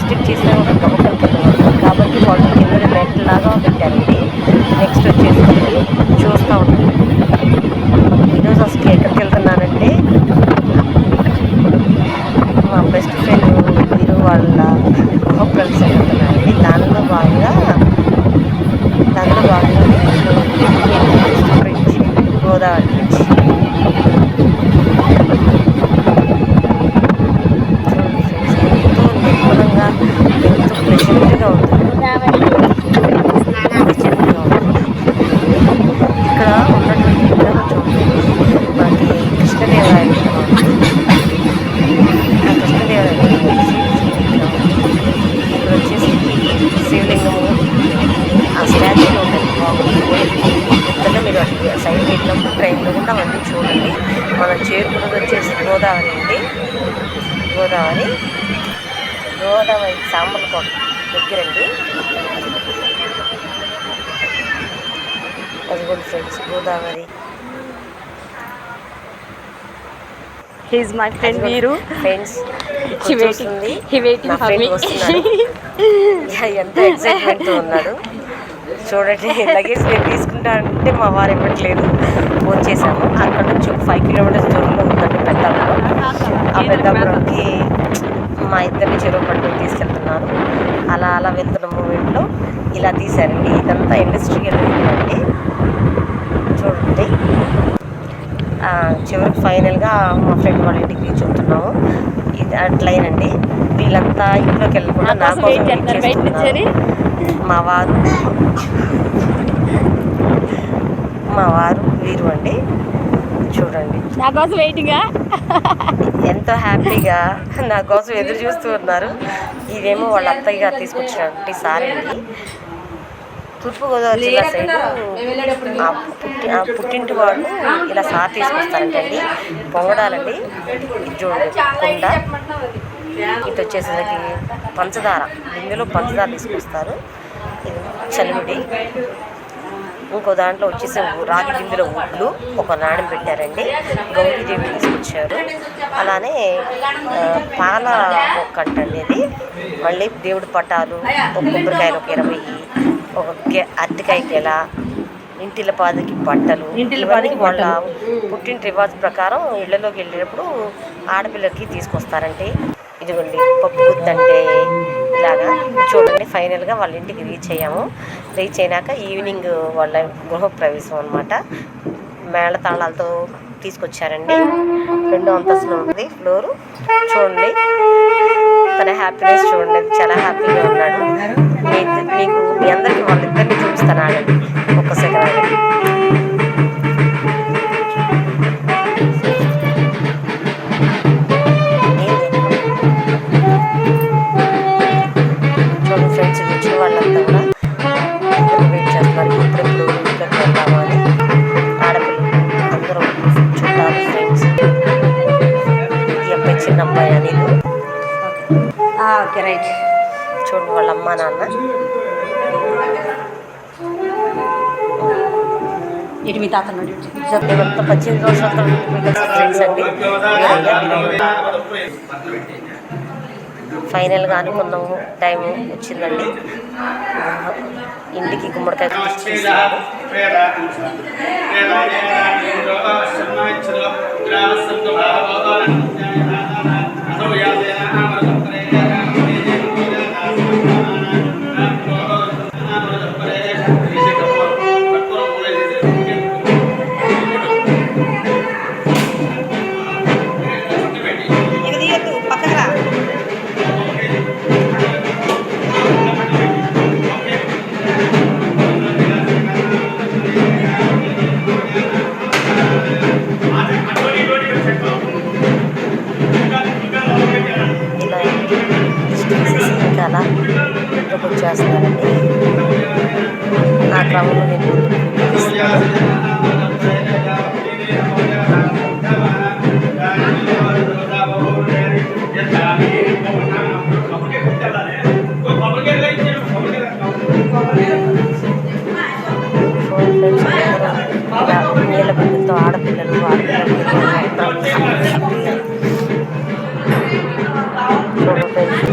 Visit చేసిన ఒక గమకం కింద ఉంటుంది కాబట్టి వాళ్ళు కింద నెట్ లాగా పెట్టారండి. నెక్స్ట్ వచ్చేసి చూస్తూ ఉంటాం. ఈరోజు అసలు ఎక్కడికి వెళ్తున్నానంటే మా బెస్ట్ ఫ్రెండ్ వీరు వాళ్ళ గృహప్రవేశం వెళ్తున్నానండి. దానిలో భాగంగా బ్రిడ్జ్, గోదావరి బ్రిడ్జ్. ఎంతో నిర్మలంగా, ఎంతో ప్లెజెంట్గా ఉంటుంది. ఇక్కడ ఉన్నటువంటి విగ్రహం చూడండి, మనకి కృష్ణదేవరాయలు ఇక్కడ వచ్చేసి శివలింగము, ఆ స్టాచ్యూలో ఉంటుంది బాగుంటుంది. ఇక్కడ మీరు సైడ్ వెళ్ళినప్పుడు ట్రైన్లో కూడా అవన్నీ చూడండి. మనం చేరుకున్నది వచ్చేసి గోదావరి అండి. గోదావరి సాంబలకోట దగ్గరండి. అదిగోండి friends Godavari. He's my friend వీరు. ఫ్రెండ్స్ వస్తుంది, ఎంత ఎక్సైట్మెంట్తో ఉన్నాడు చూడండి. లగేజ్ నేను తీసుకుంటానంటే మా వారు ఇవ్వట్లేదు. ఫోన్ చేశాము. అక్కడ నుంచి ఒక 5 కిలోమీటర్స్ దూరంలో ఉందండి పెద్దాపురం. ఆ పెద్దాపురంకి మా ఇద్దరిని చెరువు పట్టుకు తీసుకెళ్తున్నాను. అలా వెళ్తున్న మూమెంట్లో ఇలా తీశారండి. ఇదంతా ఇండస్ట్రియల్ అండి చూడండి. చివరికి ఫైనల్గా మా ఫ్రెండ్ వాళ్ళ ఇంటికి రీచ్ అవుతున్నాము. ఇది అట్లయినండి. వీళ్ళంతా ఇంట్లోకి వెళ్ళకుండా నా కోసం వెయిట్ చేస్తున్నారు. మా వారు వీరు అండి చూడండి. నా కోసం వెయిటింగా, ఎంతో హ్యాపీగా నా కోసం ఎదురు చూస్తూ ఉన్నారు. ఇదేమో వాళ్ళ అత్తయ్య గారు తీసుకొచ్చినటువంటి సారీ అండి. తూర్పుగోదావరి జిల్లా సైడ్ పుట్టింటి వాళ్ళు ఇలా సార్ తీసుకొస్తారంటండి. పొంగడాలండి. ఇది చూడండి కుండ. ఇటు వచ్చేసరికి పంచదార, ఇందులో పంచదార తీసుకొస్తారు. ఇది చలిమిడి. ఇంకో దాంట్లో వచ్చేసి రాగి బిందులో ఉడ్లు ఒక నాణ్యం పెట్టారండి. గౌరీదేవి తీసుకొచ్చారు. అలానే పాల మొక్క అంటండి ఇది. మళ్ళీ దేవుడి పటాలు, ఒక కొబ్బరికాయలు ఒక 20, ఒక అరటికాయ గెల, ఇంటిల పాదికి బట్టలు. ఇవన్నీ వాళ్ళ పుట్టింటి రివాజ్ ప్రకారం ఇళ్లలోకి వెళ్ళినప్పుడు ఆడపిల్లకి తీసుకొస్తారంటే. ఇదిగోండి పప్పు గుత్తంటే ఇలాగా చూడండి. ఫైనల్గా వాళ్ళ ఇంటికి రీచ్ అయ్యాము. రీచ్ అయినాక ఈవినింగ్ వాళ్ళ గృహప్రవేశం అనమాట. మేళతాళాలతో తీసుకొచ్చారండి. 2వ అంతస్తులో ఉంది ఫ్లోరు. చూడండి తన హ్యాపీనెస్ చూడండి, చాలా హ్యాపీగా ఉన్నాడు. మీకు మీ అందరికీ వాళ్ళిద్దరిని చూపిస్తాను. ఆడండి ఒక్క సెకండ్ ఆడండి. చూడండి ఫ్రెండ్స్, వచ్చిన వాళ్ళంతా కూడా వెయిట్ చేస్తున్నారు. ఎప్పుడెప్పుడు ఇంట్లోకి వెళ్దాము అని. ఆడపిల్లలు అందరూ చుట్టాలు, ఫ్రెండ్స్. ఈ అబ్బాయి చిన్న అబ్బాయి అనేది. Okay right. చూడండి వాళ్ళ అమ్మ నాన్న. ఇటు మీ తాత 18 రోజులతో ఫ్రెండ్స్ అండి. ఫైనల్గా అనుకున్నాము, టైం వచ్చిందండి. ఇంటికి గుమ్మడికాయ తీసుకున్నాము. అలా ఇంట్లోకి వచ్చేస్తున్నారండి. ఆ క్రమంలో నేను నీళ్ళ బిందులతో ఆడపిల్లలు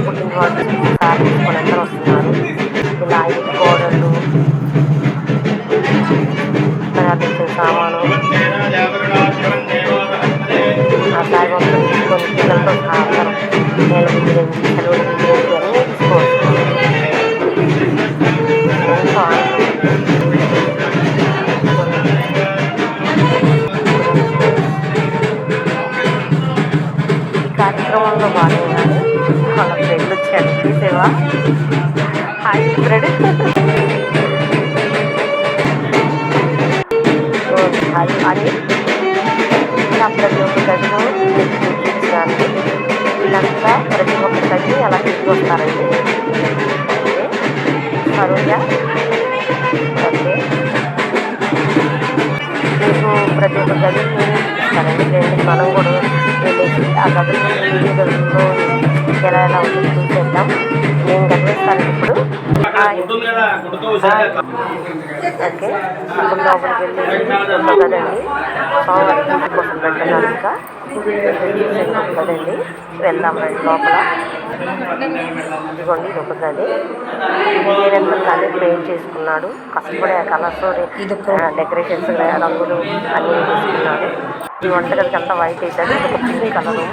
పుట్టిన సెలవులు అన్నీ తీసుకోవచ్చు. ఎంతో ఈ కార్యక్రమంలో భాగంగానే వాళ్ళ ఫ్రెండ్ వచ్చాడు. చూసేవా? Hi friend. అది ఇలా ప్రతి ఒక్క గదిలో చూపించాలి. వీళ్ళంతా ప్రతి ఒక్క గది అలా తిరిగి వస్తారండి. సరోజ ఓకే, మీకు ప్రతి ఒక్క గది చూపిస్తారండి. లేదంటే మనం కూడా వెళ్ళేసి ఆ గదుల్లో ఏ గదుల్లో ఎలా ఎలా ఉంటుంది చూసేద్దాం. నేను గదివేస్తాను ఇప్పుడు. ఓకే, ఇప్పుడు లోపలికి వెళ్ళి కదండి స్వామివారి పూజ కోసం పెట్టాను. ఇంకా కదండి వెళ్దాం రండి లోపల. ఇదిగోండి ఇది ఒక గది. మీరంతా కానీ పెయింట్ చేసుకున్నాడు. కష్టపడి ఆ కలర్స్ డెకరేషన్స్ రంగులు అన్నీ తీసుకున్నాడు. ఈ వంటగదికి అంతా వైట్ వేశాడు. ఇది ఒక పింక్ కలరు.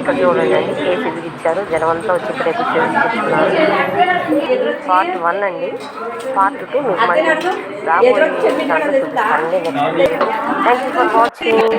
ఇక్కడ చూడండి అండి కేసు ఇచ్చారు. జనం అంతా వచ్చి ఇక్కడే కూర్చొని ఇది పార్ట్ 1 అండి. పార్ట్ 2 మీకు మళ్ళీ రాబోయే దాంట్లో చూపిస్తానండి next video. Thank you for watching.